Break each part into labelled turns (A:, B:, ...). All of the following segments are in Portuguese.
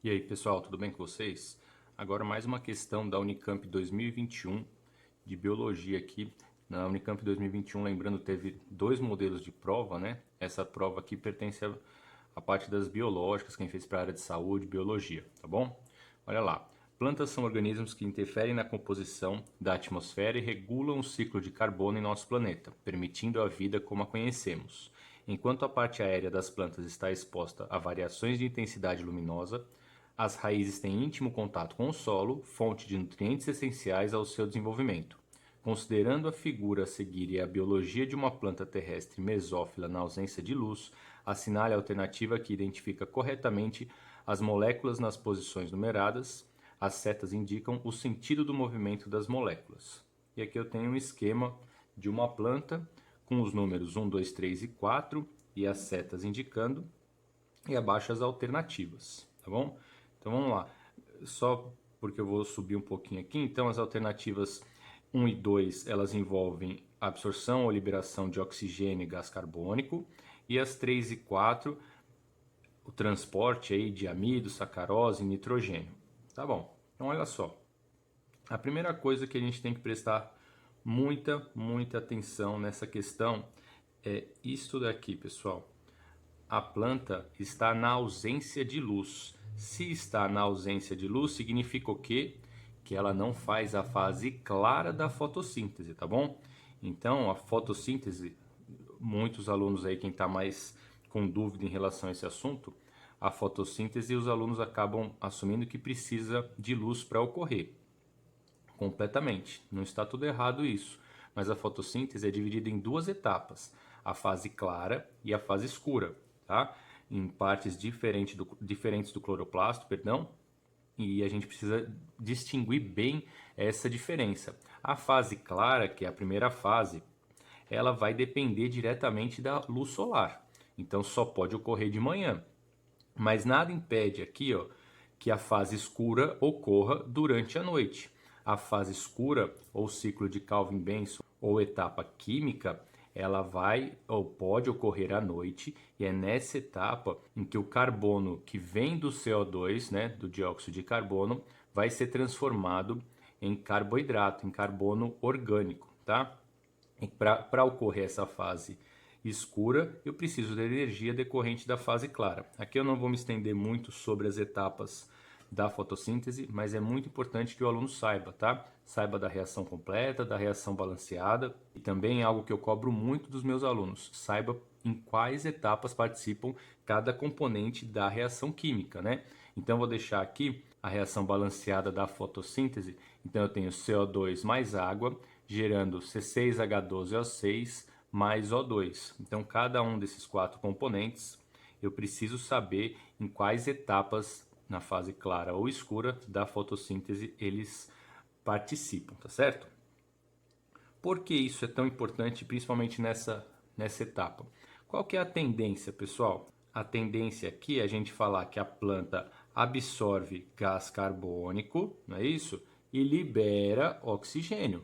A: E aí, pessoal, tudo bem com vocês? Agora mais uma questão da Unicamp 2021 de biologia aqui. Na Unicamp 2021, lembrando, teve dois modelos de prova, né? Essa prova aqui pertence à parte das biológicas, quem fez para a área de saúde, biologia, tá bom? Olha lá. Plantas são organismos que interferem na composição da atmosfera e regulam o ciclo de carbono em nosso planeta, permitindo a vida como a conhecemos. Enquanto a parte aérea das plantas está exposta a variações de intensidade luminosa, as raízes têm íntimo contato com o solo, fonte de nutrientes essenciais ao seu desenvolvimento. Considerando a figura a seguir e a biologia de uma planta terrestre mesófila na ausência de luz, assinale a alternativa que identifica corretamente as moléculas nas posições numeradas. As setas indicam o sentido do movimento das moléculas. E aqui eu tenho um esquema de uma planta com os números 1, 2, 3 e 4 e as setas indicando, e abaixo as alternativas, tá bom? Então vamos lá, só porque eu vou subir um pouquinho aqui. Então as alternativas 1 e 2, elas envolvem absorção ou liberação de oxigênio e gás carbônico, e as 3 e 4, o transporte aí de amido, sacarose e nitrogênio. Tá bom, então olha só, a primeira coisa que a gente tem que prestar muita atenção nessa questão é isto daqui, pessoal. A planta está na ausência de luz. Se está na ausência de luz, significa o quê? Que ela não faz a fase clara da fotossíntese, tá bom? Então, a fotossíntese, muitos alunos aí, quem está mais com dúvida em relação a esse assunto, a fotossíntese, os alunos acabam assumindo que precisa de luz para ocorrer. Completamente. Não está tudo errado isso. Mas a fotossíntese é dividida em duas etapas, a fase clara e a fase escura, tá? Em partes diferentes do cloroplasto, perdão, e a gente precisa distinguir bem essa diferença. A fase clara, que é a primeira fase, ela vai depender diretamente da luz solar. Então só pode ocorrer de manhã. Mas nada impede aqui, ó, que a fase escura ocorra durante a noite. A fase escura, ou ciclo de Calvin-Benson, ou etapa química, ela vai ou pode ocorrer à noite, e é nessa etapa em que o carbono que vem do CO2, né, do dióxido de carbono, vai ser transformado em carboidrato, em carbono orgânico, tá? Para ocorrer essa fase escura, eu preciso da energia decorrente da fase clara. Aqui eu não vou me estender muito sobre as etapas da fotossíntese, mas é muito importante que o aluno saiba, tá? Saiba da reação completa, da reação balanceada, e também algo que eu cobro muito dos meus alunos, saiba em quais etapas participam cada componente da reação química, né? Então eu vou deixar aqui a reação balanceada da fotossíntese. Então eu tenho CO2 mais água, gerando C6H12O6 mais O2. Então cada um desses quatro componentes eu preciso saber em quais etapas, na fase clara ou escura da fotossíntese, eles participam, tá certo? Por que isso é tão importante, principalmente nessa etapa? Qual que é a tendência, pessoal? A tendência aqui é a gente falar que a planta absorve gás carbônico, não é isso? E libera oxigênio.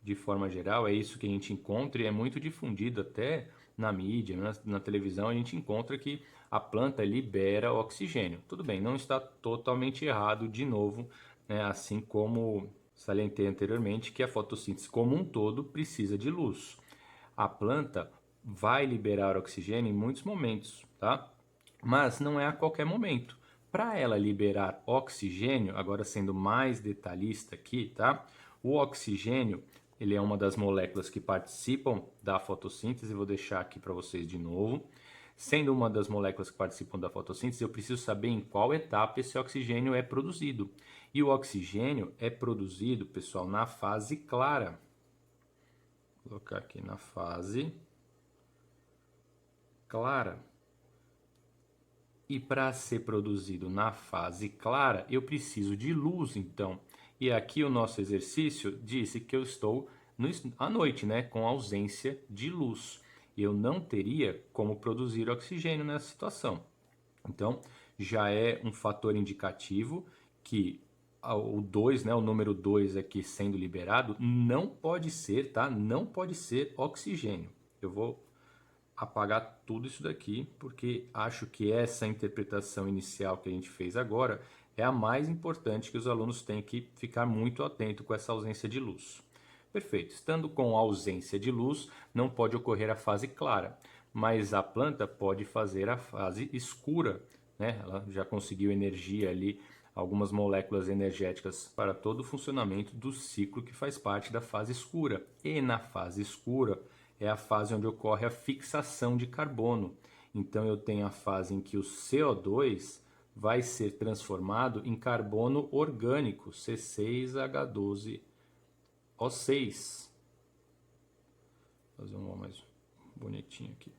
A: De forma geral, é isso que a gente encontra e é muito difundido até na mídia, na televisão, a gente encontra que a planta libera oxigênio. Tudo bem, não está totalmente errado de novo, né? Assim como salientei anteriormente que a fotossíntese como um todo precisa de luz. A planta vai liberar oxigênio em muitos momentos, tá? Mas não é a qualquer momento. Para ela liberar oxigênio, agora sendo mais detalhista aqui, tá? O oxigênio, ele é uma das moléculas que participam da fotossíntese, vou deixar aqui para vocês de novo. Sendo uma das moléculas que participam da fotossíntese, eu preciso saber em qual etapa esse oxigênio é produzido. E o oxigênio é produzido, pessoal, na fase clara. Vou colocar aqui na fase clara. E para ser produzido na fase clara, eu preciso de luz, então. E aqui o nosso exercício disse que eu estou à noite, né, com ausência de luz. Eu não teria como produzir oxigênio nessa situação. Então, já é um fator indicativo que o 2, né, o número 2 aqui sendo liberado, não pode ser, tá? Não pode ser oxigênio. Eu vou apagar tudo isso daqui, porque acho que essa interpretação inicial que a gente fez agora é a mais importante, que os alunos têm que ficar muito atento com essa ausência de luz. Perfeito. Estando com ausência de luz, não pode ocorrer a fase clara, mas a planta pode fazer a fase escura, né? Ela já conseguiu energia ali, algumas moléculas energéticas para todo o funcionamento do ciclo que faz parte da fase escura. E na fase escura é a fase onde ocorre a fixação de carbono. Então eu tenho a fase em que o CO2 vai ser transformado em carbono orgânico, C6H12O6. Vou fazer um mais bonitinho aqui.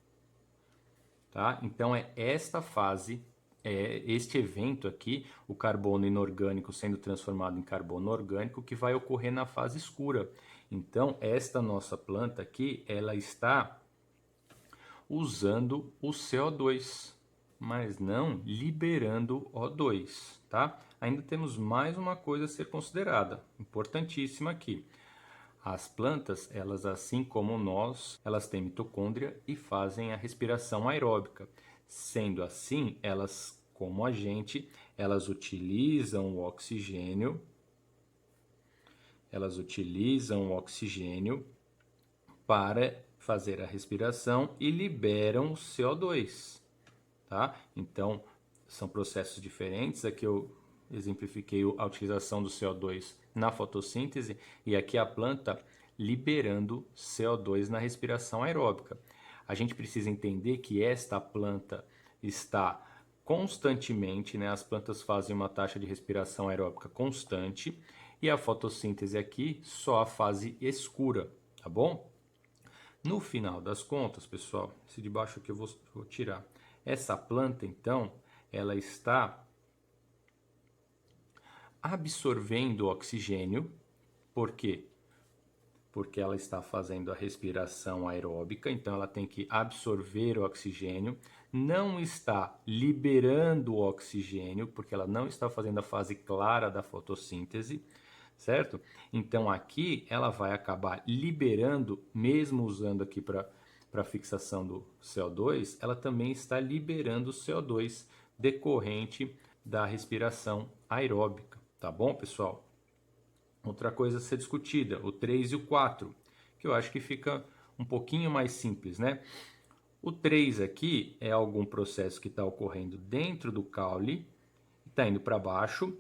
A: Tá? Então é esta fase, este evento aqui, o carbono inorgânico sendo transformado em carbono orgânico, que vai ocorrer na fase escura. Então esta nossa planta aqui, ela está usando o CO2, mas não liberando O2, tá? Ainda temos mais uma coisa a ser considerada, importantíssima aqui. As plantas, elas assim como nós, elas têm mitocôndria e fazem a respiração aeróbica. Sendo assim, elas, como a gente, elas utilizam o oxigênio para fazer a respiração e liberam o CO2, tá? Então, são processos diferentes. Aqui eu exemplifiquei a utilização do CO2 na fotossíntese e aqui a planta liberando CO2 na respiração aeróbica. A gente precisa entender que esta planta está constantemente, né? As plantas fazem uma taxa de respiração aeróbica constante e a fotossíntese aqui só a fase escura, tá bom? No final das contas, pessoal, esse de baixo aqui eu vou tirar. Essa planta, então, ela está absorvendo oxigênio. Por quê? Porque ela está fazendo a respiração aeróbica, então ela tem que absorver o oxigênio, não está liberando o oxigênio, porque ela não está fazendo a fase clara da fotossíntese, certo? Então aqui ela vai acabar liberando, mesmo usando aqui para fixação do CO2, ela também está liberando o CO2 decorrente da respiração aeróbica, tá bom, pessoal? Outra coisa a ser discutida, o 3 e o 4, que eu acho que fica um pouquinho mais simples, né? O 3 aqui é algum processo que está ocorrendo dentro do caule, está indo para baixo,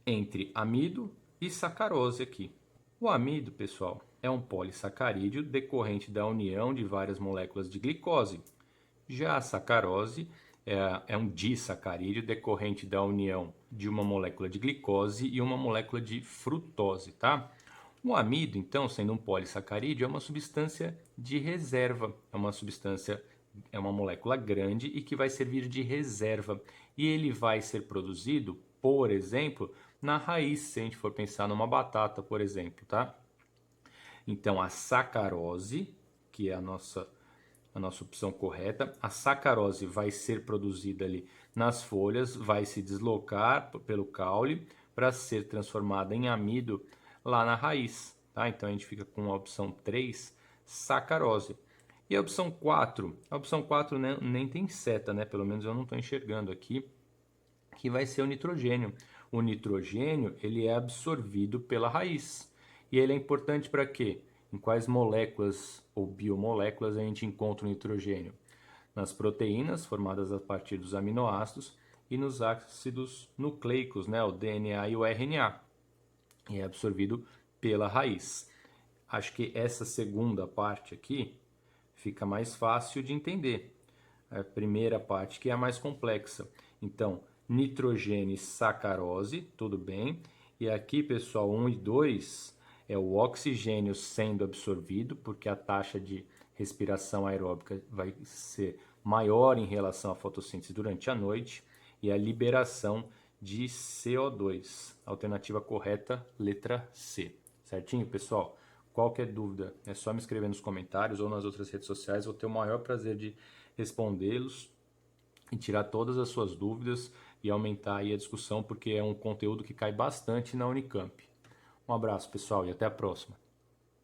A: entre amido e sacarose aqui. O amido, pessoal, é um polissacarídeo decorrente da união de várias moléculas de glicose. Já a sacarose é um disacarídeo decorrente da união de uma molécula de glicose e uma molécula de frutose, tá? O amido, então, sendo um polissacarídeo, é uma substância de reserva, é uma molécula grande e que vai servir de reserva. E ele vai ser produzido, por exemplo, na raiz, se a gente for pensar numa batata, por exemplo, tá? Então, a sacarose, que é a nossa opção correta, a sacarose vai ser produzida ali nas folhas, vai se deslocar pelo caule para ser transformada em amido lá na raiz, tá? Então a gente fica com a opção 3, sacarose. E a opção 4? A opção 4 nem tem seta, né? Pelo menos eu não estou enxergando aqui, que vai ser o nitrogênio. O nitrogênio, ele é absorvido pela raiz. E ele é importante para quê? Em quais moléculas ou biomoléculas a gente encontra o nitrogênio? Nas proteínas, formadas a partir dos aminoácidos, e nos ácidos nucleicos, né? O DNA e o RNA. E é absorvido pela raiz. Acho que essa segunda parte aqui fica mais fácil de entender. A primeira parte que é a mais complexa. Então, nitrogênio e sacarose, tudo bem. E aqui, pessoal, 1 e 2 é o oxigênio sendo absorvido, porque a taxa de respiração aeróbica vai ser maior em relação à fotossíntese durante a noite, e a liberação de CO2. Alternativa correta, letra C. Certinho, pessoal? Qualquer dúvida é só me escrever nos comentários ou nas outras redes sociais. Vou ter o maior prazer de respondê-los e tirar todas as suas dúvidas e aumentar aí a discussão, porque é um conteúdo que cai bastante na Unicamp. Um abraço, pessoal, e até a próxima.